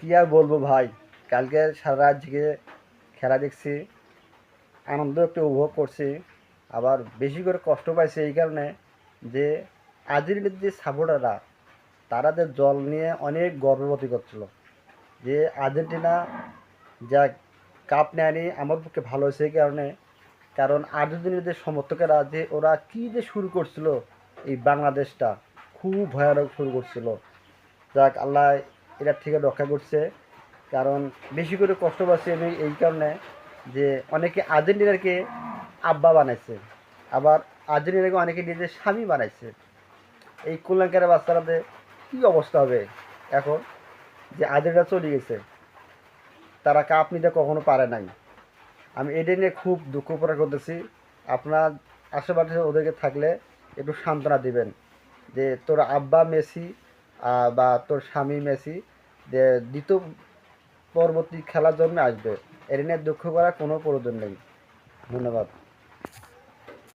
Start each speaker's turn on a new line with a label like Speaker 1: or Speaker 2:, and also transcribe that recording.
Speaker 1: কি আর বলবো ভাই, কালকে সারা রাত জেগে খেলা দেখছি, আনন্দ একটু উপভোগ করছি। আবার বেশি করে কষ্ট পাইছি এই কারণে যে আর্জেন্টিনার যে সাপোর্টাররা তারা যে দল নিয়ে অনেক গর্ববোধ করছিল যে আর্জেন্টিনা যা কাপ নেয়নি আমার পক্ষে ভালো হয়েছে এই কারণে। কারণ আর্জেন্টিনার যে সমর্থকেরা যে ওরা কী যে শুরু করছিল, এই বাংলাদেশটা খুব ভয়ানক শুরু করছিল। যাক আল্লাহ এটার থেকে রক্ষা করছে। কারণ বেশি করে কষ্ট পাচ্ছি আমি এই কারণে যে অনেকে আর্জেন্টিনাকে আব্বা বানাইছে, আবার আর্জেন্টিনাকে অনেকে নিজের স্বামী বানাইছে। এই কুলাঙ্কারের বাচ্চারাদের কী অবস্থা হবে এখন, যে আর্জেন্টিনা চলে গেছে, তারা কাপ নিতে কখনো পারে নাই। আমি এটা নিয়ে খুব দুঃখ প্রকাশ করতেছি। আপনার আশেপাশে ওদেরকে থাকলে একটু সান্ত্বনা দিবেন যে তোর আব্বা মেসি বা তোর স্বামী মেসি যে দ্বিতীয় পরবর্তী খেলার জন্য আসবে, এটা নিয়ে দুঃখ করার কোনো প্রয়োজন নেই। ধন্যবাদ।